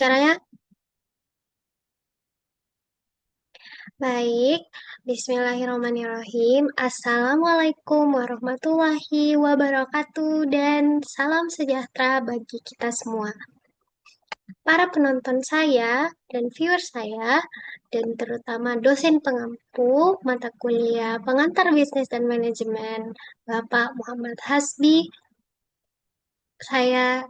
Caranya baik. Bismillahirrahmanirrahim. Assalamualaikum warahmatullahi wabarakatuh dan salam sejahtera bagi kita semua. Para penonton saya dan viewer saya dan terutama dosen pengampu mata kuliah pengantar bisnis dan manajemen Bapak Muhammad Hasbi, saya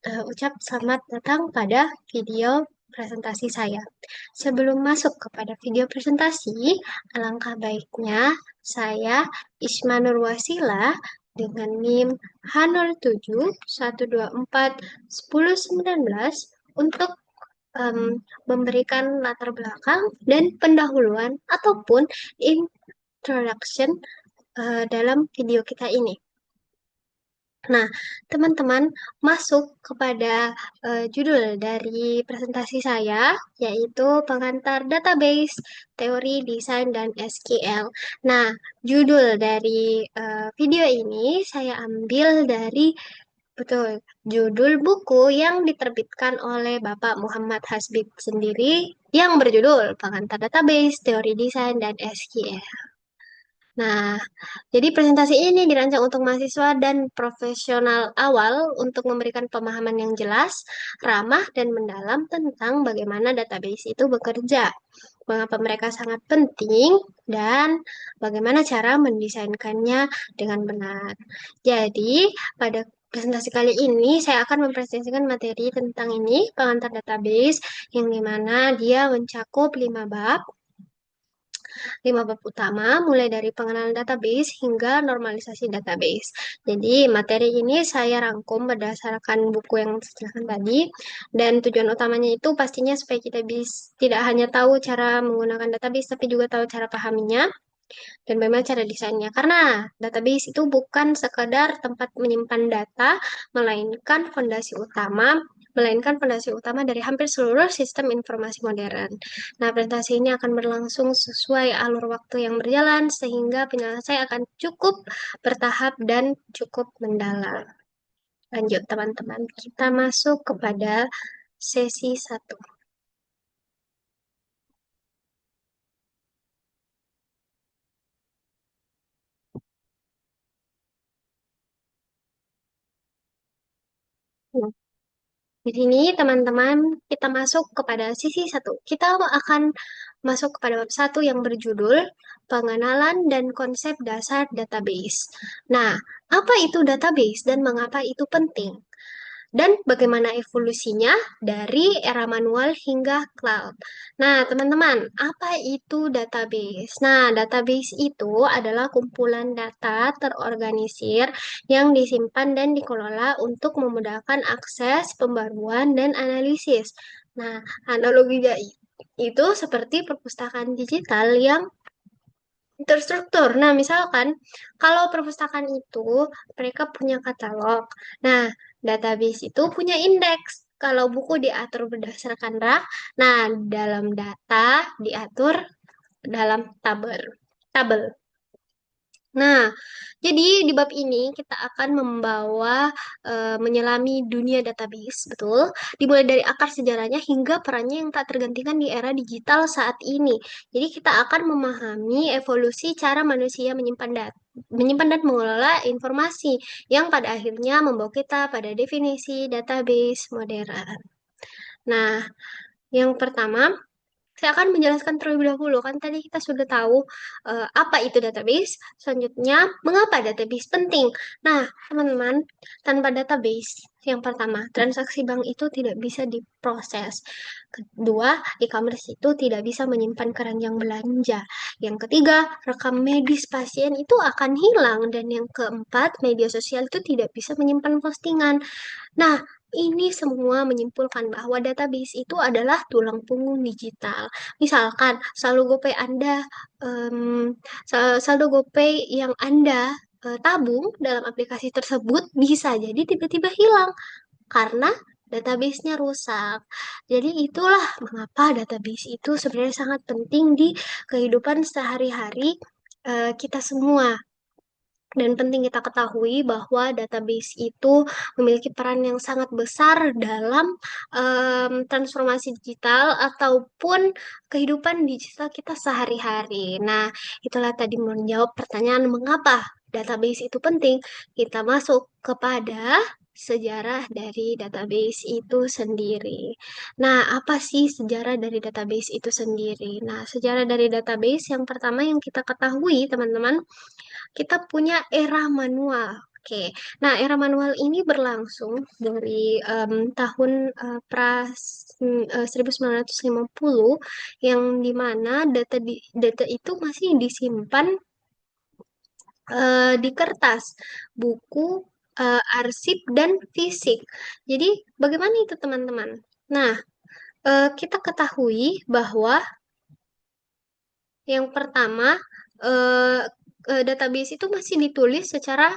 ucap selamat datang pada video presentasi saya. Sebelum masuk kepada video presentasi, alangkah baiknya saya Isma Nurwasila dengan NIM H07 124 1019 untuk memberikan latar belakang dan pendahuluan ataupun introduction dalam video kita ini. Nah, teman-teman masuk kepada judul dari presentasi saya, yaitu pengantar database, teori, desain, dan SQL. Nah, judul dari video ini saya ambil dari, betul, judul buku yang diterbitkan oleh Bapak Muhammad Hasbib sendiri yang berjudul Pengantar Database, Teori Desain, dan SQL. Nah, jadi presentasi ini dirancang untuk mahasiswa dan profesional awal untuk memberikan pemahaman yang jelas, ramah, dan mendalam tentang bagaimana database itu bekerja, mengapa mereka sangat penting, dan bagaimana cara mendesainkannya dengan benar. Jadi, pada presentasi kali ini saya akan mempresentasikan materi tentang ini, pengantar database, yang dimana dia mencakup 5 bab. 5 bab utama, mulai dari pengenalan database hingga normalisasi database. Jadi, materi ini saya rangkum berdasarkan buku yang dijelaskan tadi, dan tujuan utamanya itu pastinya supaya kita bisa tidak hanya tahu cara menggunakan database, tapi juga tahu cara pahaminya dan bagaimana cara desainnya. Karena database itu bukan sekadar tempat menyimpan data, melainkan fondasi utama dari hampir seluruh sistem informasi modern. Nah, presentasi ini akan berlangsung sesuai alur waktu yang berjalan, sehingga penjelasan saya akan cukup bertahap dan cukup mendalam. Lanjut, teman-teman. Kita masuk kepada sesi 1. Nah, di sini, teman-teman, kita masuk kepada sisi 1. Kita akan masuk kepada bab 1 yang berjudul Pengenalan dan Konsep Dasar Database. Nah, apa itu database dan mengapa itu penting? Dan bagaimana evolusinya dari era manual hingga cloud. Nah, teman-teman, apa itu database? Nah, database itu adalah kumpulan data terorganisir yang disimpan dan dikelola untuk memudahkan akses, pembaruan, dan analisis. Nah, analoginya itu seperti perpustakaan digital yang terstruktur. Nah, misalkan kalau perpustakaan itu mereka punya katalog. Nah, database itu punya indeks. Kalau buku diatur berdasarkan rak, nah dalam data diatur dalam tabel. Nah, jadi di bab ini kita akan menyelami dunia database, betul? Dimulai dari akar sejarahnya hingga perannya yang tak tergantikan di era digital saat ini. Jadi kita akan memahami evolusi cara manusia menyimpan dan mengelola informasi yang pada akhirnya membawa kita pada definisi database modern. Nah, yang pertama, saya akan menjelaskan terlebih dahulu. Kan tadi kita sudah tahu apa itu database. Selanjutnya, mengapa database penting? Nah, teman-teman, tanpa database, yang pertama, transaksi bank itu tidak bisa diproses. Kedua, e-commerce itu tidak bisa menyimpan keranjang belanja. Yang ketiga, rekam medis pasien itu akan hilang. Dan yang keempat, media sosial itu tidak bisa menyimpan postingan. Nah, ini semua menyimpulkan bahwa database itu adalah tulang punggung digital. Misalkan em, saldo GoPay yang Anda tabung dalam aplikasi tersebut bisa jadi tiba-tiba hilang karena database-nya rusak. Jadi itulah mengapa database itu sebenarnya sangat penting di kehidupan sehari-hari kita semua. Dan penting kita ketahui bahwa database itu memiliki peran yang sangat besar dalam transformasi digital ataupun kehidupan digital kita sehari-hari. Nah, itulah tadi menjawab pertanyaan mengapa database itu penting. Kita masuk kepada sejarah dari database itu sendiri. Nah, apa sih sejarah dari database itu sendiri? Nah, sejarah dari database yang pertama yang kita ketahui, teman-teman, kita punya era manual. Oke, nah era manual ini berlangsung dari tahun 1950 yang dimana data itu masih disimpan di kertas, buku, arsip, dan fisik. Jadi bagaimana itu teman-teman? Nah, kita ketahui bahwa yang pertama, eh, database itu masih ditulis secara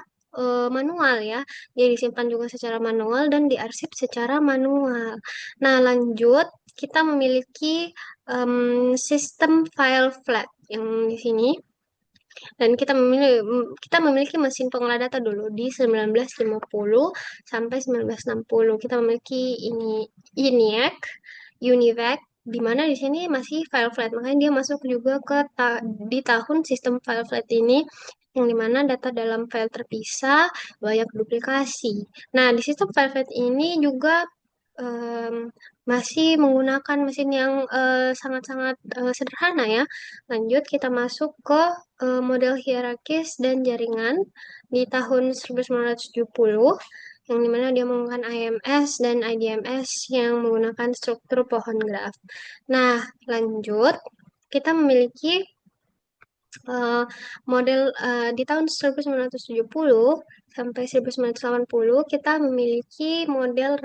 manual ya. Dia disimpan juga secara manual dan diarsip secara manual. Nah, lanjut kita memiliki sistem file flat yang di sini. Dan kita memiliki mesin pengolah data dulu di 1950 sampai 1960. Kita memiliki ENIAC, UNIVAC, di mana di sini masih file flat. Makanya dia masuk juga di tahun sistem file flat ini yang dimana data dalam file terpisah, banyak duplikasi. Nah, di sistem file flat ini juga em, masih menggunakan mesin yang sangat-sangat sederhana ya. Lanjut kita masuk ke model hierarkis dan jaringan di tahun 1970 yang dimana dia menggunakan IMS dan IDMS yang menggunakan struktur pohon graf. Nah, lanjut kita memiliki eh, model di tahun 1970 sampai 1980 kita memiliki model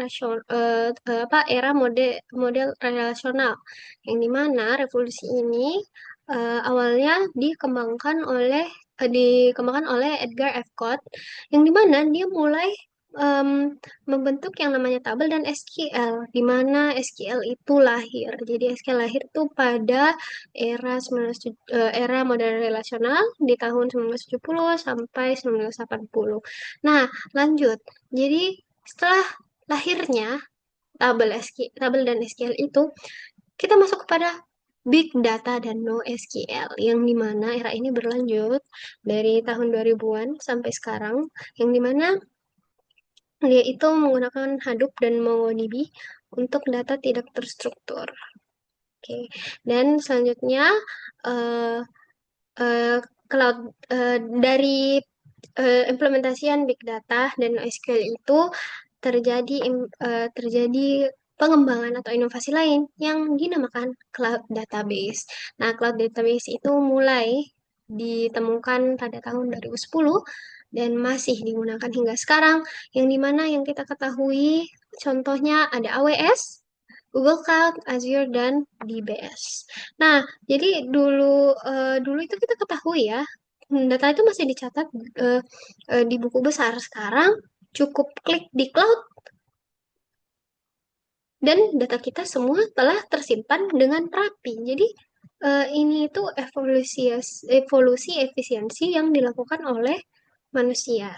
era model relasional yang dimana revolusi ini awalnya dikembangkan oleh Edgar F. Codd yang dimana dia mulai em, membentuk yang namanya tabel dan SQL, di mana SQL itu lahir. Jadi SQL lahir tuh pada era modern relasional di tahun 1970 sampai 1980. Nah, lanjut. Jadi setelah lahirnya tabel dan SQL itu, kita masuk kepada Big Data dan NoSQL, yang dimana era ini berlanjut dari tahun 2000-an sampai sekarang, yang dimana dia itu menggunakan Hadoop dan MongoDB untuk data tidak terstruktur. Oke, dan selanjutnya eh, eh, cloud dari implementasian big data dan SQL itu terjadi pengembangan atau inovasi lain yang dinamakan cloud database. Nah, cloud database itu mulai ditemukan pada tahun 2010 dan masih digunakan hingga sekarang, yang dimana yang kita ketahui contohnya ada AWS, Google Cloud, Azure, dan DBS. Nah, jadi dulu itu kita ketahui ya, data itu masih dicatat eh, di buku besar. Sekarang cukup klik di cloud dan data kita semua telah tersimpan dengan rapi. Jadi ini itu evolusi efisiensi yang dilakukan oleh manusia.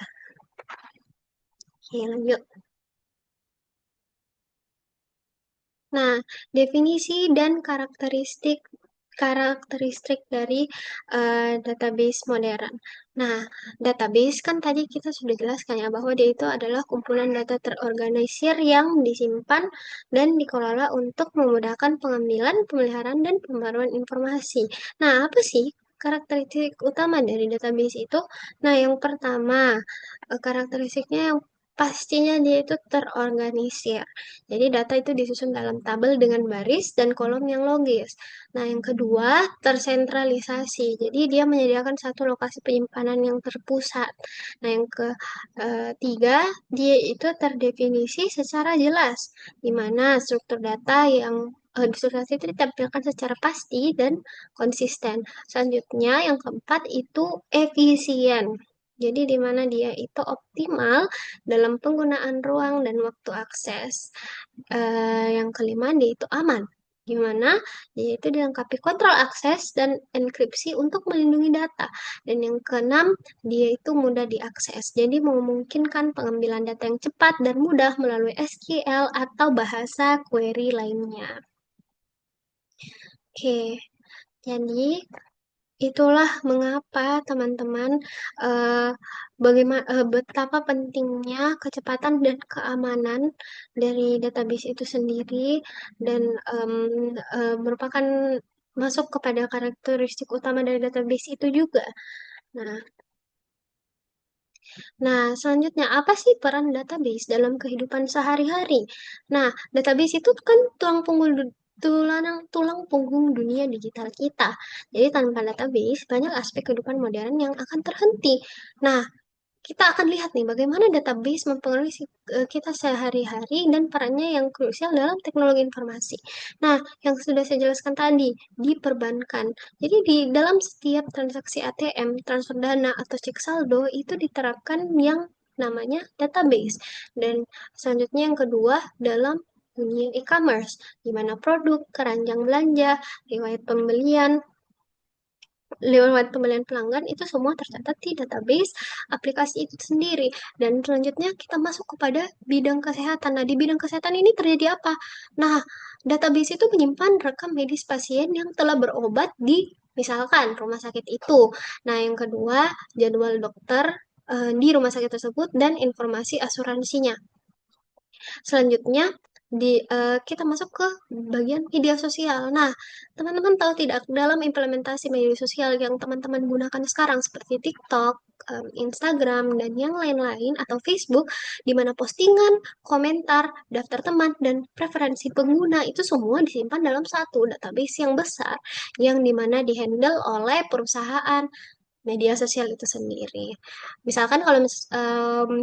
Oke, lanjut. Nah, definisi dan karakteristik karakteristik dari database modern. Nah, database kan tadi kita sudah jelaskan ya bahwa dia itu adalah kumpulan data terorganisir yang disimpan dan dikelola untuk memudahkan pengambilan, pemeliharaan, dan pembaruan informasi. Nah, apa sih karakteristik utama dari database itu? Nah, yang pertama, karakteristiknya yang pastinya dia itu terorganisir. Jadi data itu disusun dalam tabel dengan baris dan kolom yang logis. Nah, yang kedua, tersentralisasi. Jadi dia menyediakan satu lokasi penyimpanan yang terpusat. Nah, yang ketiga, dia itu terdefinisi secara jelas, di mana struktur data yang struktur data itu ditampilkan secara pasti dan konsisten. Selanjutnya, yang keempat itu efisien. Jadi di mana dia itu optimal dalam penggunaan ruang dan waktu akses. Yang kelima, dia itu aman. Gimana? Yaitu dilengkapi kontrol akses dan enkripsi untuk melindungi data. Dan yang keenam, dia itu mudah diakses. Jadi memungkinkan pengambilan data yang cepat dan mudah melalui SQL atau bahasa query lainnya. Oke, jadi itulah mengapa teman-teman eh, bagaimana betapa pentingnya kecepatan dan keamanan dari database itu sendiri dan merupakan masuk kepada karakteristik utama dari database itu juga. Nah, selanjutnya apa sih peran database dalam kehidupan sehari-hari? Nah, database itu kan tulang punggung dunia digital kita. Jadi tanpa database, banyak aspek kehidupan modern yang akan terhenti. Nah, kita akan lihat nih bagaimana database mempengaruhi kita sehari-hari dan perannya yang krusial dalam teknologi informasi. Nah, yang sudah saya jelaskan tadi, di perbankan. Jadi di dalam setiap transaksi ATM, transfer dana atau cek saldo itu diterapkan yang namanya database. Dan selanjutnya yang kedua dalam dunia e-commerce, di mana produk, keranjang belanja, riwayat pembelian, lewat pembelian pelanggan itu semua tercatat di database aplikasi itu sendiri. Dan selanjutnya kita masuk kepada bidang kesehatan. Nah, di bidang kesehatan ini terjadi apa? Nah, database itu menyimpan rekam medis pasien yang telah berobat di misalkan rumah sakit itu. Nah, yang kedua, jadwal dokter di rumah sakit tersebut dan informasi asuransinya. Selanjutnya kita masuk ke bagian media sosial. Nah, teman-teman tahu tidak dalam implementasi media sosial yang teman-teman gunakan sekarang seperti TikTok, Instagram, dan yang lain-lain atau Facebook, di mana postingan, komentar, daftar teman, dan preferensi pengguna itu semua disimpan dalam satu database yang besar yang dimana dihandle oleh perusahaan media sosial itu sendiri. Misalkan kalau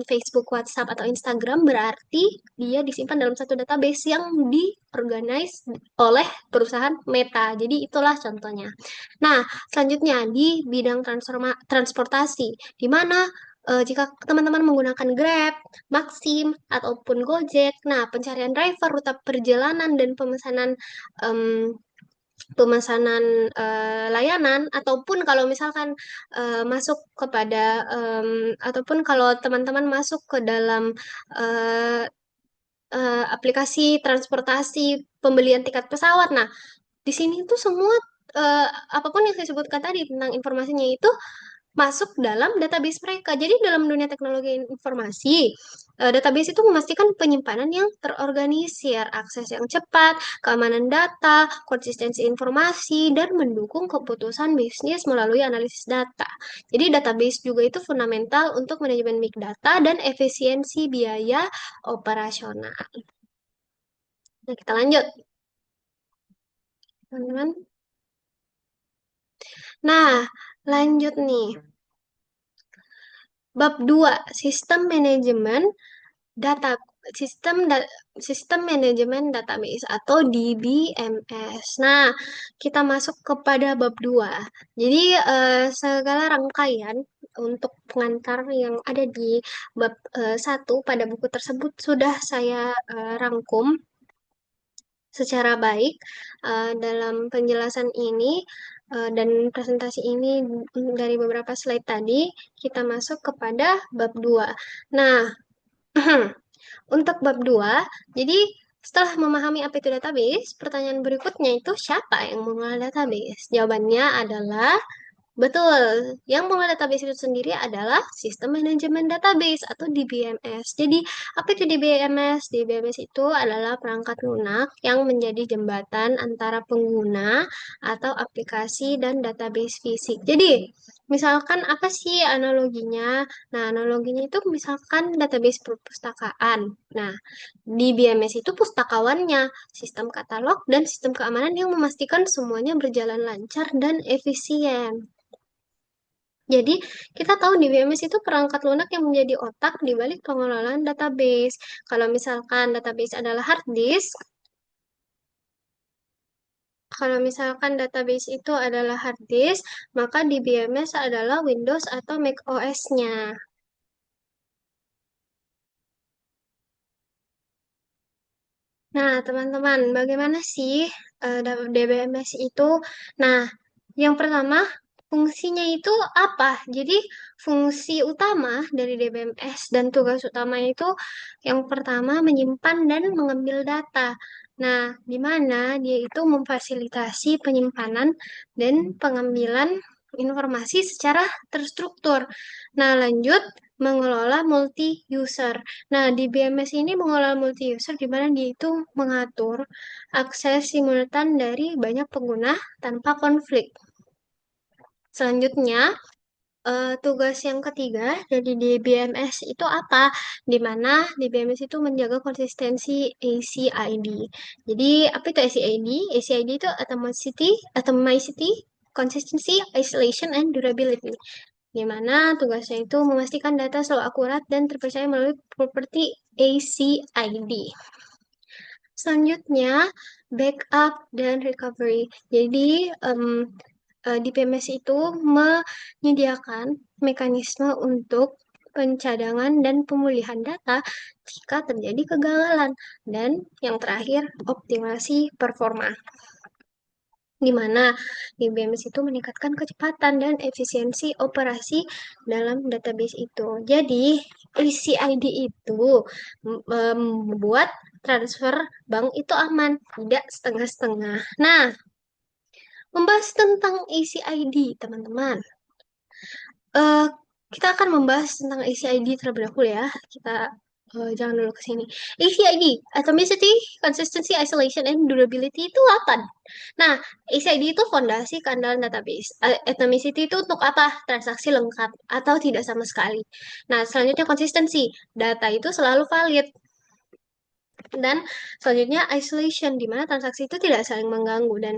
Facebook, WhatsApp, atau Instagram berarti dia disimpan dalam satu database yang diorganize oleh perusahaan Meta. Jadi itulah contohnya. Nah, selanjutnya di bidang transportasi, di mana jika teman-teman menggunakan Grab, Maxim, ataupun Gojek, nah pencarian driver, rute perjalanan, dan em, pemesanan layanan ataupun kalau misalkan masuk kepada ataupun kalau teman-teman masuk ke dalam eh, aplikasi transportasi pembelian tiket pesawat. Nah, di sini tuh semua eh, apapun yang saya sebutkan tadi tentang informasinya itu masuk dalam database mereka. Jadi dalam dunia teknologi informasi, database itu memastikan penyimpanan yang terorganisir, akses yang cepat, keamanan data, konsistensi informasi, dan mendukung keputusan bisnis melalui analisis data. Jadi database juga itu fundamental untuk manajemen big data dan efisiensi biaya operasional. Nah, kita lanjut, teman-teman. Nah, lanjut nih. Bab 2 Sistem Manajemen Data sistem da- Sistem manajemen database atau DBMS. Nah, kita masuk kepada bab 2. Jadi segala rangkaian untuk pengantar yang ada di bab 1 pada buku tersebut sudah saya rangkum secara baik dalam penjelasan ini dan presentasi ini dari beberapa slide tadi kita masuk kepada bab 2. Nah, untuk bab 2, jadi setelah memahami apa itu database, pertanyaan berikutnya itu siapa yang mengelola database? Jawabannya adalah betul. Yang mengelola database itu sendiri adalah Sistem Manajemen Database atau DBMS. Jadi, apa itu DBMS? DBMS itu adalah perangkat lunak yang menjadi jembatan antara pengguna atau aplikasi dan database fisik. Jadi, misalkan apa sih analoginya? Nah, analoginya itu misalkan database perpustakaan. Nah, DBMS itu pustakawannya, sistem katalog, dan sistem keamanan yang memastikan semuanya berjalan lancar dan efisien. Jadi, kita tahu di BMS itu perangkat lunak yang menjadi otak di balik pengelolaan database. Kalau misalkan database adalah hard disk, kalau misalkan database itu adalah hard disk, maka di BMS adalah Windows atau Mac OS-nya. Nah, teman-teman, bagaimana sih DBMS itu? Nah, yang pertama, fungsinya itu apa? Jadi, fungsi utama dari DBMS dan tugas utamanya itu yang pertama menyimpan dan mengambil data. Nah, di mana dia itu memfasilitasi penyimpanan dan pengambilan informasi secara terstruktur. Nah, lanjut mengelola multi-user. Nah, di BMS ini mengelola multi-user di mana dia itu mengatur akses simultan dari banyak pengguna tanpa konflik. Selanjutnya, tugas yang ketiga dari DBMS itu apa? Di mana DBMS itu menjaga konsistensi ACID. Jadi, apa itu ACID? ACID itu Atomicity, Consistency, Isolation, and Durability. Di mana tugasnya itu memastikan data selalu akurat dan terpercaya melalui properti ACID. Selanjutnya, backup dan recovery. Jadi, di PMS itu menyediakan mekanisme untuk pencadangan dan pemulihan data jika terjadi kegagalan. Dan yang terakhir, optimasi performa, di mana IBMS itu meningkatkan kecepatan dan efisiensi operasi dalam database itu. Jadi, ACID itu membuat transfer bank itu aman, tidak setengah-setengah. Nah, membahas tentang ACID, teman-teman. Eh, kita akan membahas tentang ACID terlebih dahulu ya. Kita jangan dulu ke sini. ACID, Atomicity, Consistency, Isolation, and Durability itu apa? Nah, ACID itu fondasi keandalan database. Atomicity itu untuk apa? Transaksi lengkap atau tidak sama sekali. Nah, selanjutnya konsistensi. Data itu selalu valid. Dan selanjutnya isolation, di mana transaksi itu tidak saling mengganggu. Dan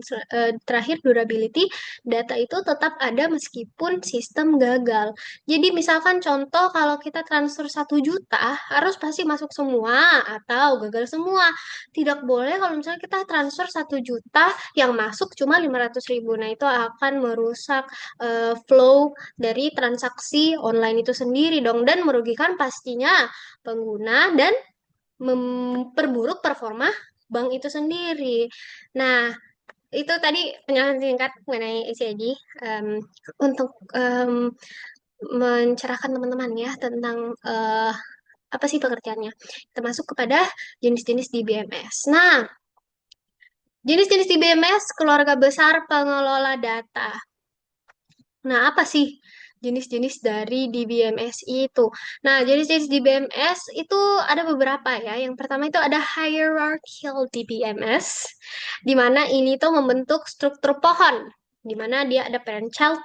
terakhir durability, data itu tetap ada meskipun sistem gagal. Jadi misalkan contoh kalau kita transfer 1 juta, harus pasti masuk semua atau gagal semua. Tidak boleh kalau misalnya kita transfer 1 juta, yang masuk cuma 500.000. Nah, itu akan merusak flow dari transaksi online itu sendiri dong. Dan merugikan pastinya pengguna dan memperburuk performa bank itu sendiri. Nah, itu tadi penjelasan singkat mengenai ECG, em, untuk mencerahkan teman-teman ya tentang apa sih pengertiannya. Kita masuk kepada jenis-jenis di BMS. Nah, jenis-jenis di BMS keluarga besar pengelola data. Nah, apa sih jenis-jenis dari DBMS itu? Nah, jenis-jenis DBMS itu ada beberapa ya. Yang pertama itu ada hierarchical DBMS, di mana ini tuh membentuk struktur pohon, di mana dia ada parent child,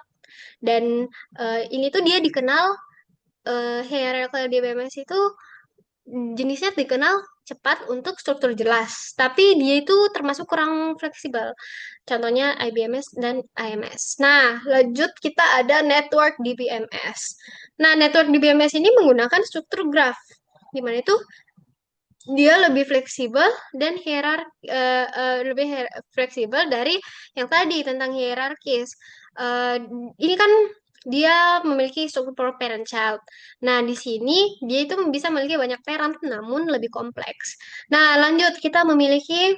dan ini tuh dia dikenal, hierarchical DBMS itu jenisnya dikenal cepat untuk struktur jelas, tapi dia itu termasuk kurang fleksibel. Contohnya IBMS dan IMS. Nah, lanjut kita ada network DBMS. Nah, network DBMS ini menggunakan struktur graph, di mana itu dia lebih fleksibel dan fleksibel dari yang tadi tentang hierarkis. Eh, ini kan dia memiliki struktur parent child. Nah, di sini dia itu bisa memiliki banyak parent namun lebih kompleks. Nah, lanjut kita memiliki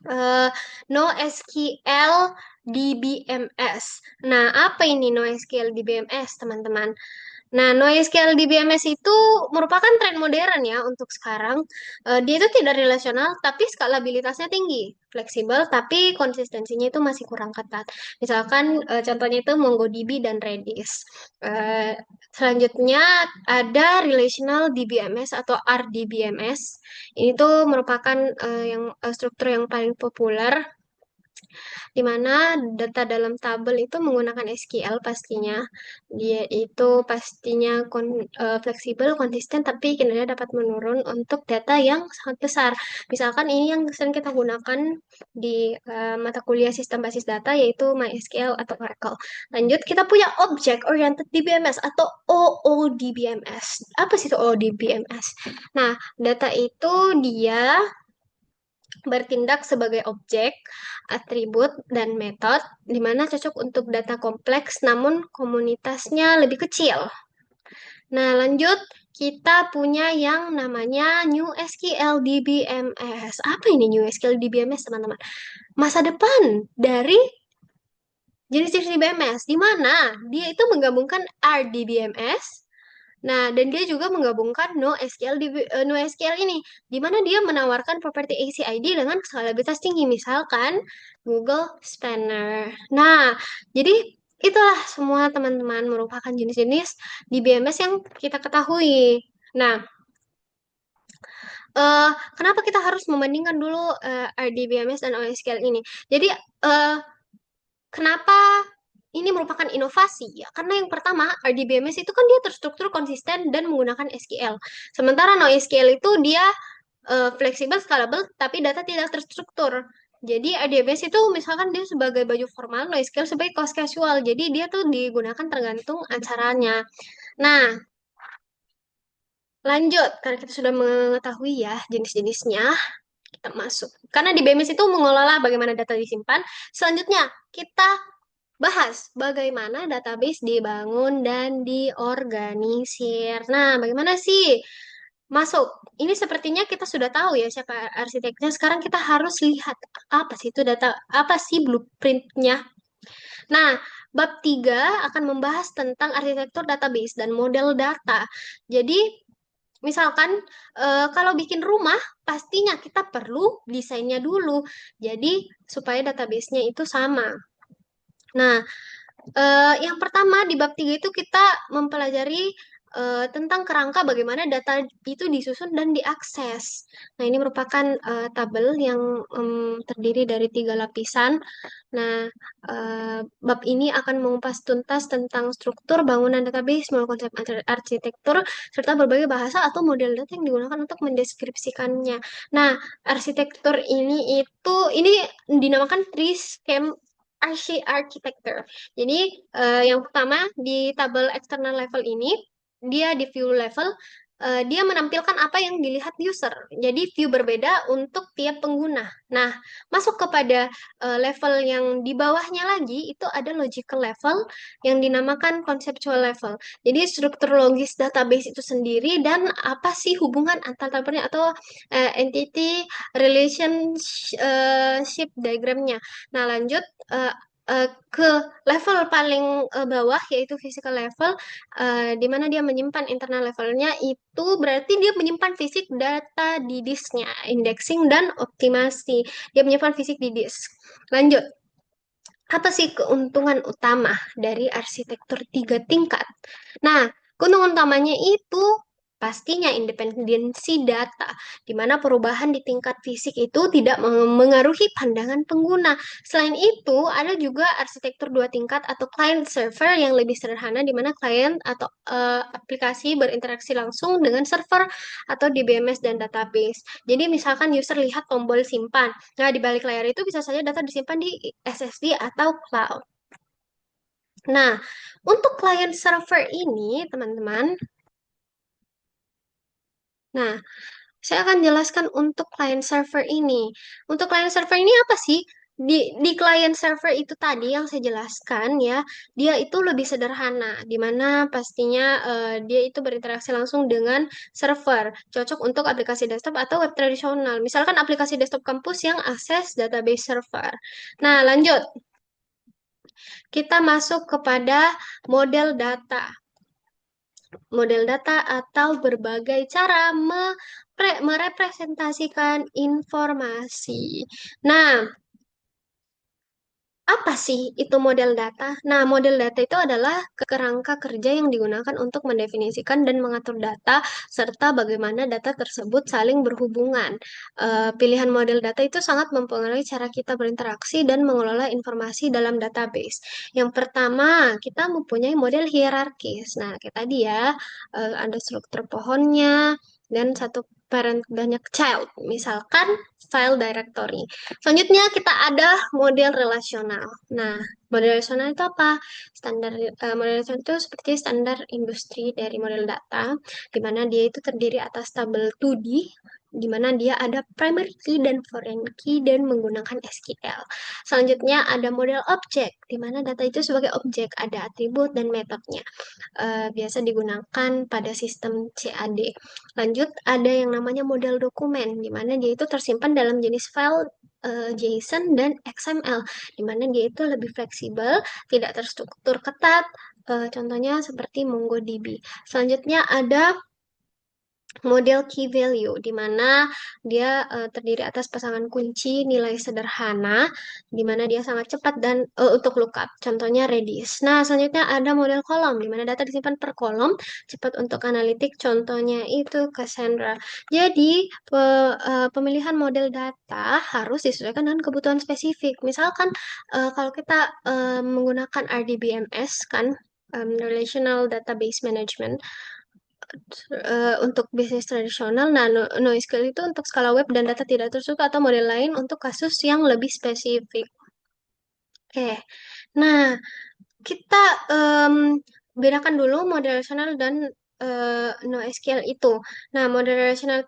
eh, NoSQL DBMS. Nah, apa ini NoSQL DBMS, teman-teman? Nah, NoSQL DBMS itu merupakan tren modern ya untuk sekarang. Dia itu tidak relasional, tapi skalabilitasnya tinggi, fleksibel, tapi konsistensinya itu masih kurang ketat. Misalkan contohnya itu MongoDB dan Redis. Eh, Selanjutnya ada Relational DBMS atau RDBMS. Ini tuh merupakan struktur yang paling populer, di mana data dalam tabel itu menggunakan SQL pastinya. Dia itu pastinya fleksibel, konsisten, tapi kinerja dapat menurun untuk data yang sangat besar. Misalkan ini yang sering kita gunakan di mata kuliah sistem basis data, yaitu MySQL atau Oracle. Lanjut, kita punya Object Oriented DBMS atau OODBMS. Apa sih itu OODBMS? Nah, data itu dia bertindak sebagai objek, atribut, dan metode, di mana cocok untuk data kompleks namun komunitasnya lebih kecil. Nah, lanjut. kita punya yang namanya New SQL DBMS. Apa ini New SQL DBMS, teman-teman? Masa depan dari jenis-jenis DBMS, di mana dia itu menggabungkan RDBMS. Nah, dan dia juga menggabungkan NoSQL ini, di mana dia menawarkan properti ACID dengan skalabilitas tinggi, misalkan Google Spanner. Nah, jadi itulah semua teman-teman merupakan jenis-jenis DBMS yang kita ketahui. Nah, eh, kenapa kita harus membandingkan dulu RDBMS dan OSQL ini? Jadi, eh, kenapa ini merupakan inovasi ya? Karena yang pertama, RDBMS itu kan dia terstruktur konsisten dan menggunakan SQL. Sementara NoSQL itu dia fleksibel, scalable, tapi data tidak terstruktur. Jadi RDBMS itu misalkan dia sebagai baju formal, NoSQL sebagai kaos casual. Jadi dia tuh digunakan tergantung acaranya. Nah, lanjut, karena kita sudah mengetahui ya jenis-jenisnya, kita masuk. Karena di BMS itu mengelola bagaimana data disimpan. Selanjutnya, kita bahas bagaimana database dibangun dan diorganisir. Nah, bagaimana sih masuk? Ini sepertinya kita sudah tahu ya siapa arsiteknya. Sekarang kita harus lihat apa sih itu data, apa sih blueprintnya. Nah, bab 3 akan membahas tentang arsitektur database dan model data. Jadi, misalkan kalau bikin rumah, pastinya kita perlu desainnya dulu. Jadi, supaya database-nya itu sama. Nah, yang pertama di bab 3 itu kita mempelajari tentang kerangka bagaimana data itu disusun dan diakses. Nah, ini merupakan tabel yang terdiri dari 3 lapisan. Nah, bab ini akan mengupas tuntas tentang struktur bangunan database melalui konsep arsitektur serta berbagai bahasa atau model data yang digunakan untuk mendeskripsikannya. Nah, arsitektur ini dinamakan three scheme architecture. Jadi, yang pertama di tabel external level ini, dia di view level, dia menampilkan apa yang dilihat user. Jadi, view berbeda untuk tiap pengguna. Nah, masuk kepada level yang di bawahnya lagi, itu ada logical level yang dinamakan conceptual level. Jadi, struktur logis database itu sendiri dan apa sih hubungan antar tabelnya atau entity relationship diagramnya. Nah, lanjut ke level paling bawah yaitu physical level, di mana dia menyimpan internal levelnya itu berarti dia menyimpan fisik data di disknya, indexing dan optimasi. Dia menyimpan fisik di disk. Lanjut, apa sih keuntungan utama dari arsitektur 3 tingkat? Nah, keuntungan utamanya itu pastinya independensi data, di mana perubahan di tingkat fisik itu tidak mengaruhi pandangan pengguna. Selain itu, ada juga arsitektur 2 tingkat atau client server yang lebih sederhana, di mana klien atau aplikasi berinteraksi langsung dengan server atau DBMS dan database. Jadi, misalkan user lihat tombol simpan. Nah, di balik layar itu bisa saja data disimpan di SSD atau cloud. Nah, untuk client server ini, teman-teman, nah, saya akan jelaskan untuk client server ini. Untuk client server ini apa sih? Di client server itu tadi yang saya jelaskan ya, dia itu lebih sederhana, di mana pastinya dia itu berinteraksi langsung dengan server, cocok untuk aplikasi desktop atau web tradisional. Misalkan aplikasi desktop kampus yang akses database server. Nah, lanjut. Kita masuk kepada model data. Model data atau berbagai cara merepresentasikan informasi. Nah, apa sih itu model data? Nah, model data itu adalah kerangka kerja yang digunakan untuk mendefinisikan dan mengatur data, serta bagaimana data tersebut saling berhubungan. Pilihan model data itu sangat mempengaruhi cara kita berinteraksi dan mengelola informasi dalam database. Yang pertama, kita mempunyai model hierarkis. Nah, kayak tadi ya, ada struktur pohonnya, dan satu parent banyak child. Misalkan file directory. Selanjutnya kita ada model relasional. Nah, model relasional itu apa? Model relasional itu seperti standar industri dari model data, di mana dia itu terdiri atas tabel 2D di mana dia ada primary key dan foreign key dan menggunakan SQL. Selanjutnya ada model objek, di mana data itu sebagai objek, ada atribut dan metodenya. Biasa digunakan pada sistem CAD. Lanjut, ada yang namanya model dokumen, di mana dia itu tersimpan dalam jenis file JSON dan XML, di mana dia itu lebih fleksibel, tidak terstruktur ketat, contohnya seperti MongoDB. Selanjutnya ada model key value, di mana dia terdiri atas pasangan kunci nilai sederhana, di mana dia sangat cepat dan untuk lookup. Contohnya Redis. Nah, selanjutnya ada model kolom, di mana data disimpan per kolom, cepat untuk analitik. Contohnya itu Cassandra. Jadi, pemilihan model data harus disesuaikan dengan kebutuhan spesifik. Misalkan, kalau kita menggunakan RDBMS, kan, Relational Database Management, untuk bisnis tradisional. Nah, NoSQL itu untuk skala web dan data tidak tersuka atau model lain untuk kasus yang lebih spesifik. Oke, nah kita em, bedakan dulu model relasional dan NoSQL itu. Nah, model relasional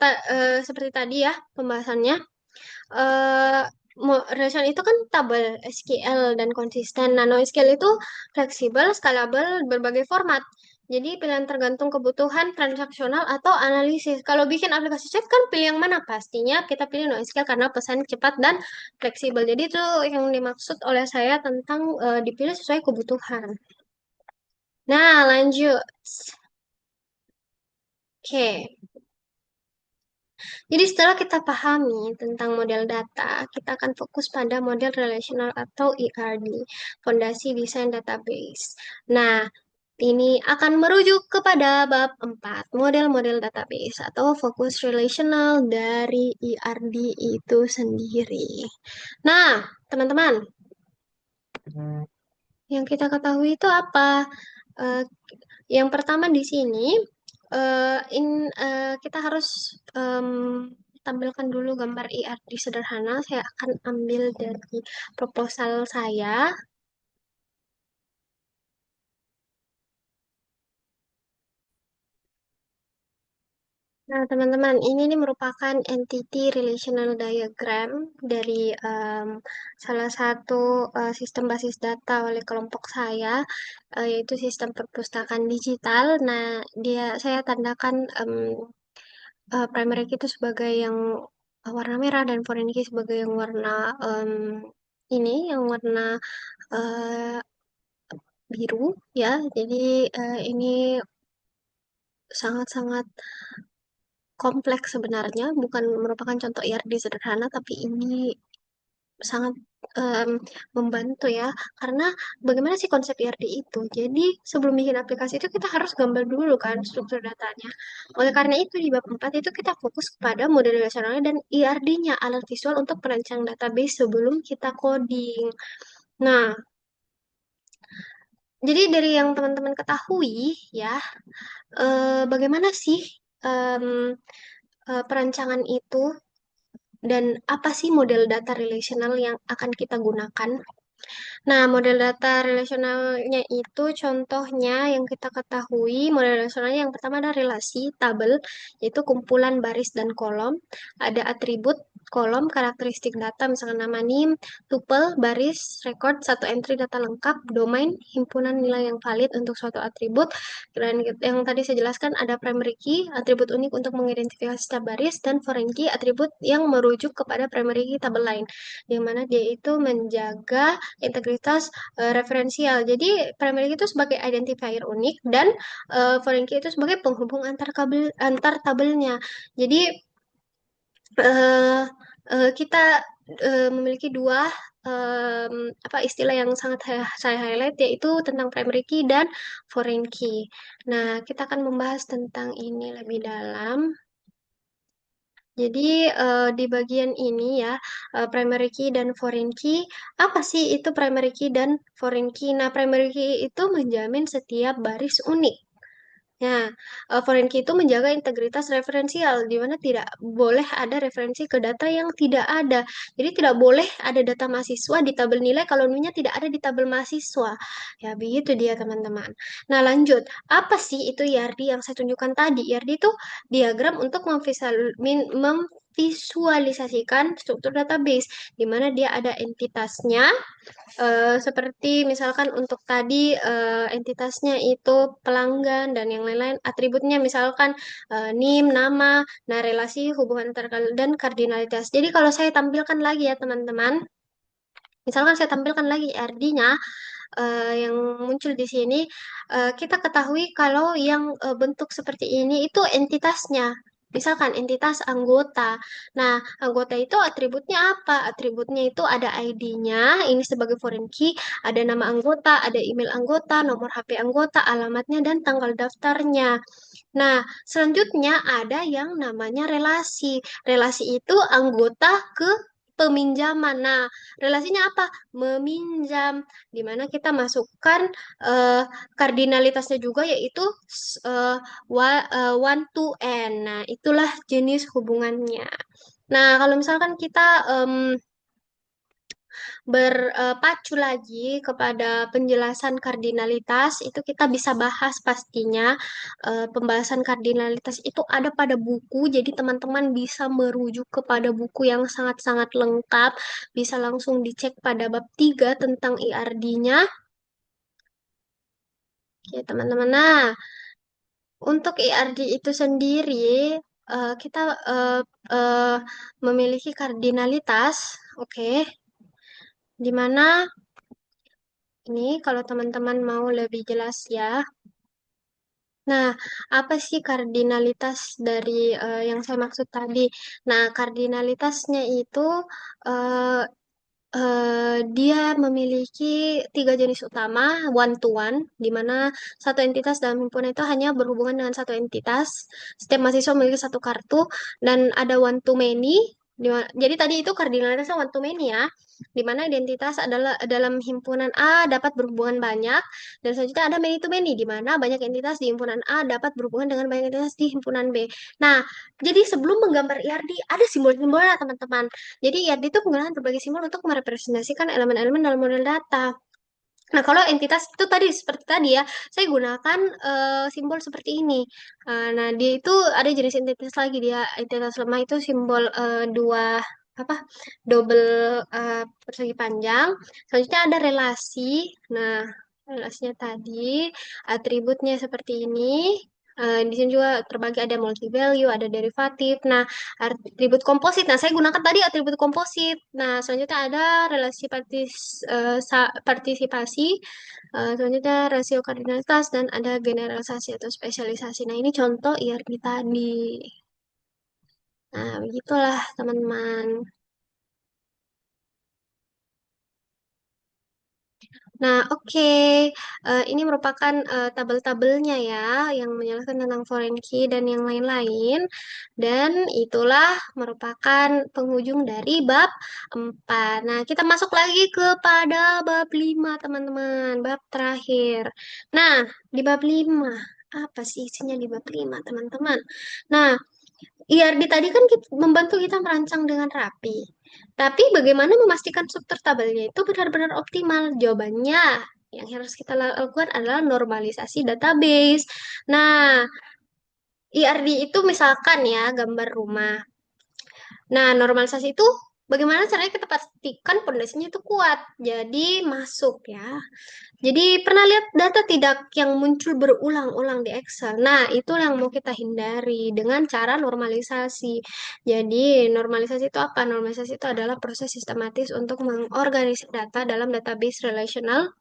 seperti tadi ya pembahasannya. eh Relational itu kan tabel SQL dan konsisten. Nah, NoSQL itu fleksibel, scalable, berbagai format. Jadi pilihan tergantung kebutuhan transaksional atau analisis. Kalau bikin aplikasi chat kan pilih yang mana? Pastinya kita pilih NoSQL karena pesan cepat dan fleksibel. Jadi itu yang dimaksud oleh saya tentang dipilih sesuai kebutuhan. Nah, lanjut. Oke. Jadi setelah kita pahami tentang model data, kita akan fokus pada model relational atau ERD, Fondasi Desain Database. Nah, ini akan merujuk kepada bab 4, model-model database atau fokus relational dari ERD itu sendiri. Nah, teman-teman, yang kita ketahui itu apa? Eh, yang pertama di sini, kita harus tampilkan dulu gambar ERD sederhana. Saya akan ambil dari proposal saya. Nah, teman-teman, ini merupakan entity relational diagram dari salah satu sistem basis data oleh kelompok saya, yaitu sistem perpustakaan digital. Nah, saya tandakan primary key itu sebagai yang warna merah dan foreign key sebagai yang warna yang warna eh, biru ya. Jadi ini sangat-sangat kompleks sebenarnya, bukan merupakan contoh ERD sederhana, tapi ini sangat em, membantu ya, karena bagaimana sih konsep ERD itu? Jadi sebelum bikin aplikasi itu kita harus gambar dulu kan struktur datanya. Oleh karena itu di bab 4 itu kita fokus kepada model relasionalnya dan ERD-nya, alat visual untuk perancang database sebelum kita coding. Nah, jadi dari yang teman-teman ketahui ya, bagaimana sih em, perancangan itu dan apa sih model data relational yang akan kita gunakan? Nah, model data relasionalnya itu contohnya yang kita ketahui, model relasionalnya yang pertama ada relasi, tabel, yaitu kumpulan baris dan kolom. Ada atribut, kolom, karakteristik data, misalkan nama NIM, tuple, baris, record, satu entry data lengkap, domain, himpunan nilai yang valid untuk suatu atribut. Dan yang tadi saya jelaskan ada primary key, atribut unik untuk mengidentifikasi setiap baris, dan foreign key, atribut yang merujuk kepada primary key tabel lain, yang mana dia itu menjaga integritas referensial. Jadi primary key itu sebagai identifier unik dan foreign key itu sebagai penghubung antar tabelnya. Jadi eh, kita memiliki dua apa istilah yang sangat saya highlight, yaitu tentang primary key dan foreign key. Nah, kita akan membahas tentang ini lebih dalam. Jadi di bagian ini ya, primary key dan foreign key, apa sih itu primary key dan foreign key? Nah, primary key itu menjamin setiap baris unik. Ya, foreign key itu menjaga integritas referensial, di mana tidak boleh ada referensi ke data yang tidak ada. Jadi tidak boleh ada data mahasiswa di tabel nilai kalau nilainya tidak ada di tabel mahasiswa. Ya, begitu dia teman-teman. Nah, lanjut. Apa sih itu IRD yang saya tunjukkan tadi? IRD itu diagram untuk memvisualisasikan struktur database, di mana dia ada entitasnya, seperti misalkan untuk tadi entitasnya itu pelanggan dan yang lain-lain atributnya misalkan NIM, nama, nah relasi hubungan antar dan kardinalitas. Jadi kalau saya tampilkan lagi ya teman-teman, misalkan saya tampilkan lagi RD-nya yang muncul di sini, kita ketahui kalau yang bentuk seperti ini itu entitasnya. Misalkan entitas anggota. Nah, anggota itu atributnya apa? Atributnya itu ada ID-nya, ini sebagai foreign key, ada nama anggota, ada email anggota, nomor HP anggota, alamatnya, dan tanggal daftarnya. Nah, selanjutnya ada yang namanya relasi. Relasi itu anggota ke peminjaman. Nah, relasinya apa? Meminjam, di mana kita masukkan eh, kardinalitasnya juga yaitu eh, one to n. Nah, itulah jenis hubungannya. Nah, kalau misalkan kita berpacu lagi kepada penjelasan kardinalitas, itu kita bisa bahas pastinya. Pembahasan kardinalitas itu ada pada buku, jadi teman-teman bisa merujuk kepada buku yang sangat-sangat lengkap, bisa langsung dicek pada bab 3 tentang IRD-nya. Oke, teman-teman. Nah, untuk IRD itu sendiri, kita eh, eh, memiliki kardinalitas, oke, di mana ini kalau teman-teman mau lebih jelas ya. Nah, apa sih kardinalitas dari yang saya maksud tadi? Nah, kardinalitasnya itu eh, dia memiliki tiga jenis utama, one to one, di mana satu entitas dalam himpunan itu hanya berhubungan dengan satu entitas. Setiap mahasiswa memiliki satu kartu, dan ada one to many. Jadi tadi itu kardinalitasnya one to many ya, di mana identitas adalah dalam himpunan A dapat berhubungan banyak, dan selanjutnya ada many to many, di mana banyak entitas di himpunan A dapat berhubungan dengan banyak entitas di himpunan B. Nah, jadi sebelum menggambar IRD, ada simbol-simbolnya teman-teman. Jadi IRD itu menggunakan berbagai simbol untuk merepresentasikan elemen-elemen dalam model data. Nah, kalau entitas itu tadi seperti tadi ya, saya gunakan simbol seperti ini. Nah, dia itu ada jenis entitas lagi, dia entitas lemah itu simbol dua apa double persegi panjang. Selanjutnya ada relasi. Nah, relasinya tadi atributnya seperti ini. Di sini juga terbagi ada multi value, ada derivatif. Nah, atribut komposit. Nah, saya gunakan tadi atribut komposit. Nah, selanjutnya ada relasi partisipasi. Selanjutnya rasio kardinalitas dan ada generalisasi atau spesialisasi. Nah, ini contoh IRB tadi. Nah, begitulah teman-teman. Nah, oke. Ini merupakan tabel-tabelnya ya, yang menjelaskan tentang foreign key dan yang lain-lain. Dan itulah merupakan penghujung dari bab 4. Nah, kita masuk lagi kepada bab 5, teman-teman. Bab terakhir. Nah, di bab 5, apa sih isinya di bab 5, teman-teman? Nah, IRD tadi kan membantu kita merancang dengan rapi. Tapi bagaimana memastikan struktur tabelnya itu benar-benar optimal? Jawabannya yang harus kita lakukan adalah normalisasi database. Nah, IRD itu misalkan ya gambar rumah. Nah, normalisasi itu bagaimana caranya kita pastikan pondasinya itu kuat. Jadi masuk ya. Jadi pernah lihat data tidak yang muncul berulang-ulang di Excel? Nah, itu yang mau kita hindari dengan cara normalisasi. Jadi, normalisasi itu apa? Normalisasi itu adalah proses sistematis untuk mengorganisir data dalam database relational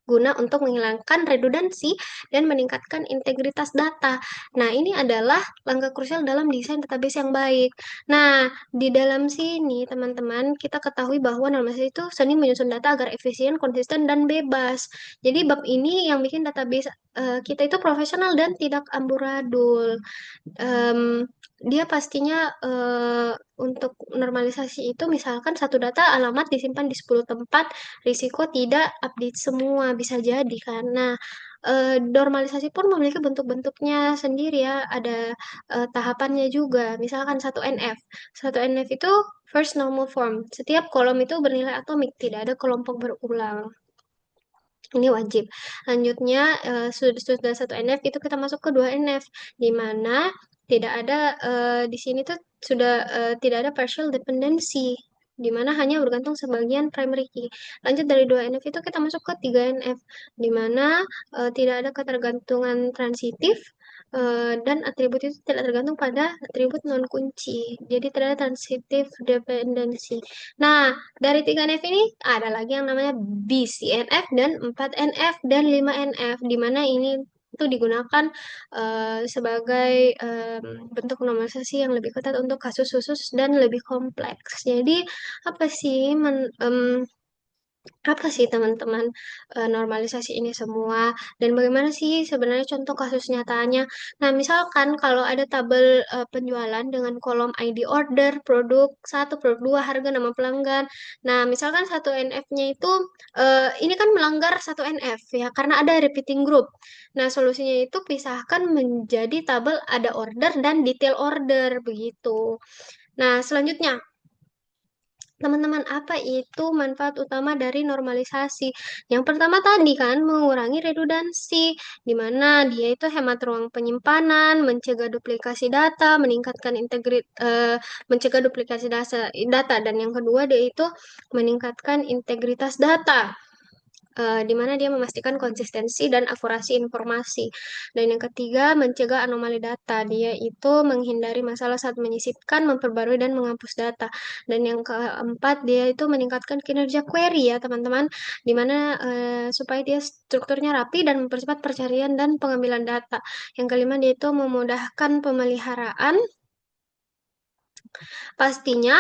guna untuk menghilangkan redundansi dan meningkatkan integritas data. Nah, ini adalah langkah krusial dalam desain database yang baik. Nah, di dalam sini, teman-teman, kita ketahui bahwa normalisasi itu seni menyusun data agar efisien, konsisten, dan bebas. Jadi, bab ini yang bikin database kita itu profesional dan tidak amburadul. Em, Dia pastinya untuk normalisasi itu misalkan satu data alamat disimpan di 10 tempat, risiko tidak update semua bisa jadi karena normalisasi pun memiliki bentuk-bentuknya sendiri ya, ada tahapannya juga. Misalkan 1NF. 1NF itu first normal form. Setiap kolom itu bernilai atomik, tidak ada kelompok berulang. Ini wajib. Lanjutnya, sudah 1NF itu kita masuk ke 2NF, di mana tidak ada di sini tuh sudah tidak ada partial dependency, di mana hanya bergantung sebagian primary key. Lanjut dari 2NF itu kita masuk ke 3NF, di mana tidak ada ketergantungan transitif, dan atribut itu tidak tergantung pada atribut non kunci. Jadi tidak ada transitive dependency. Nah, dari 3NF ini ada lagi yang namanya BCNF dan 4NF dan 5NF, di mana ini itu digunakan sebagai bentuk normalisasi yang lebih ketat untuk kasus khusus dan lebih kompleks. Jadi apa sih apa sih teman-teman normalisasi ini semua, dan bagaimana sih sebenarnya contoh kasus nyatanya? Nah, misalkan kalau ada tabel penjualan dengan kolom ID order, produk satu, produk 2, harga, nama pelanggan. Nah, misalkan satu NF-nya itu ini kan melanggar satu NF ya karena ada repeating group. Nah, solusinya itu pisahkan menjadi tabel ada order dan detail order begitu. Nah, selanjutnya teman-teman, apa itu manfaat utama dari normalisasi? Yang pertama tadi kan mengurangi redundansi, di mana dia itu hemat ruang penyimpanan, mencegah duplikasi data, mencegah duplikasi data, dan yang kedua dia itu meningkatkan integritas data, di mana dia memastikan konsistensi dan akurasi informasi. Dan yang ketiga, mencegah anomali data. Dia itu menghindari masalah saat menyisipkan, memperbarui, dan menghapus data. Dan yang keempat, dia itu meningkatkan kinerja query ya teman-teman, di mana supaya dia strukturnya rapi dan mempercepat pencarian dan pengambilan data. Yang kelima, dia itu memudahkan pemeliharaan. Pastinya,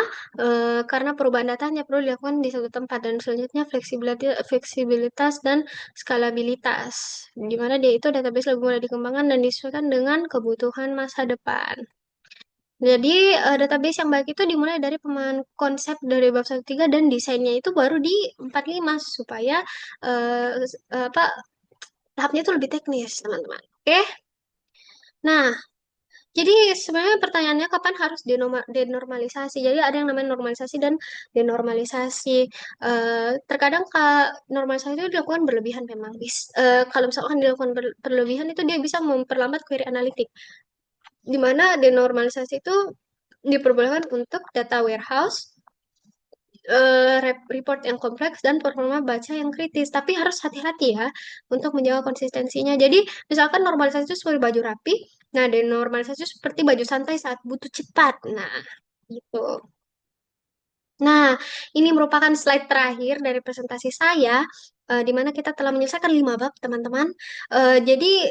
karena perubahan data hanya perlu dilakukan di satu tempat, dan selanjutnya fleksibilitas dan skalabilitas, di mana dia itu database lebih mudah dikembangkan dan disesuaikan dengan kebutuhan masa depan. Jadi, database yang baik itu dimulai dari pemahaman konsep dari bab 1.3 dan desainnya itu baru di 4.5 supaya apa tahapnya itu lebih teknis, teman-teman. Oke. Nah, jadi sebenarnya pertanyaannya kapan harus denormalisasi? Jadi ada yang namanya normalisasi dan denormalisasi. Terkadang normalisasi itu dilakukan berlebihan memang. Kalau misalkan dilakukan berlebihan itu dia bisa memperlambat query analitik. Di mana denormalisasi itu diperbolehkan untuk data warehouse, report yang kompleks, dan performa baca yang kritis. Tapi harus hati-hati ya untuk menjaga konsistensinya. Jadi misalkan normalisasi itu seperti baju rapi, nah denormalisasi itu seperti baju santai saat butuh cepat. Nah, gitu. Nah, ini merupakan slide terakhir dari presentasi saya, di mana kita telah menyelesaikan 5 bab, teman-teman. Jadi,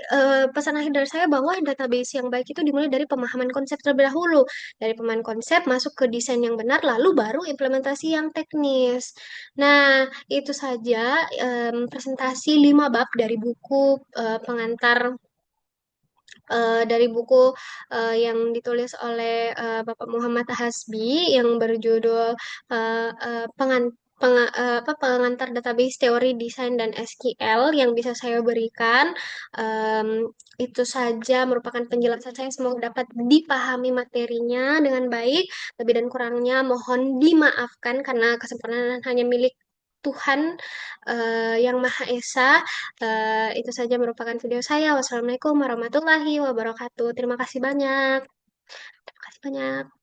pesan akhir dari saya bahwa database yang baik itu dimulai dari pemahaman konsep terlebih dahulu. Dari pemahaman konsep, masuk ke desain yang benar, lalu baru implementasi yang teknis. Nah, itu saja presentasi 5 bab dari buku pengantar, dari buku yang ditulis oleh Bapak Muhammad Hasbi yang berjudul pengantar database teori desain dan SQL yang bisa saya berikan. Em, itu saja merupakan penjelasan saya, semoga dapat dipahami materinya dengan baik. Lebih dan kurangnya mohon dimaafkan karena kesempurnaan hanya milik Tuhan yang Maha Esa. Itu saja merupakan video saya. Wassalamualaikum warahmatullahi wabarakatuh. Terima kasih banyak. Terima kasih banyak.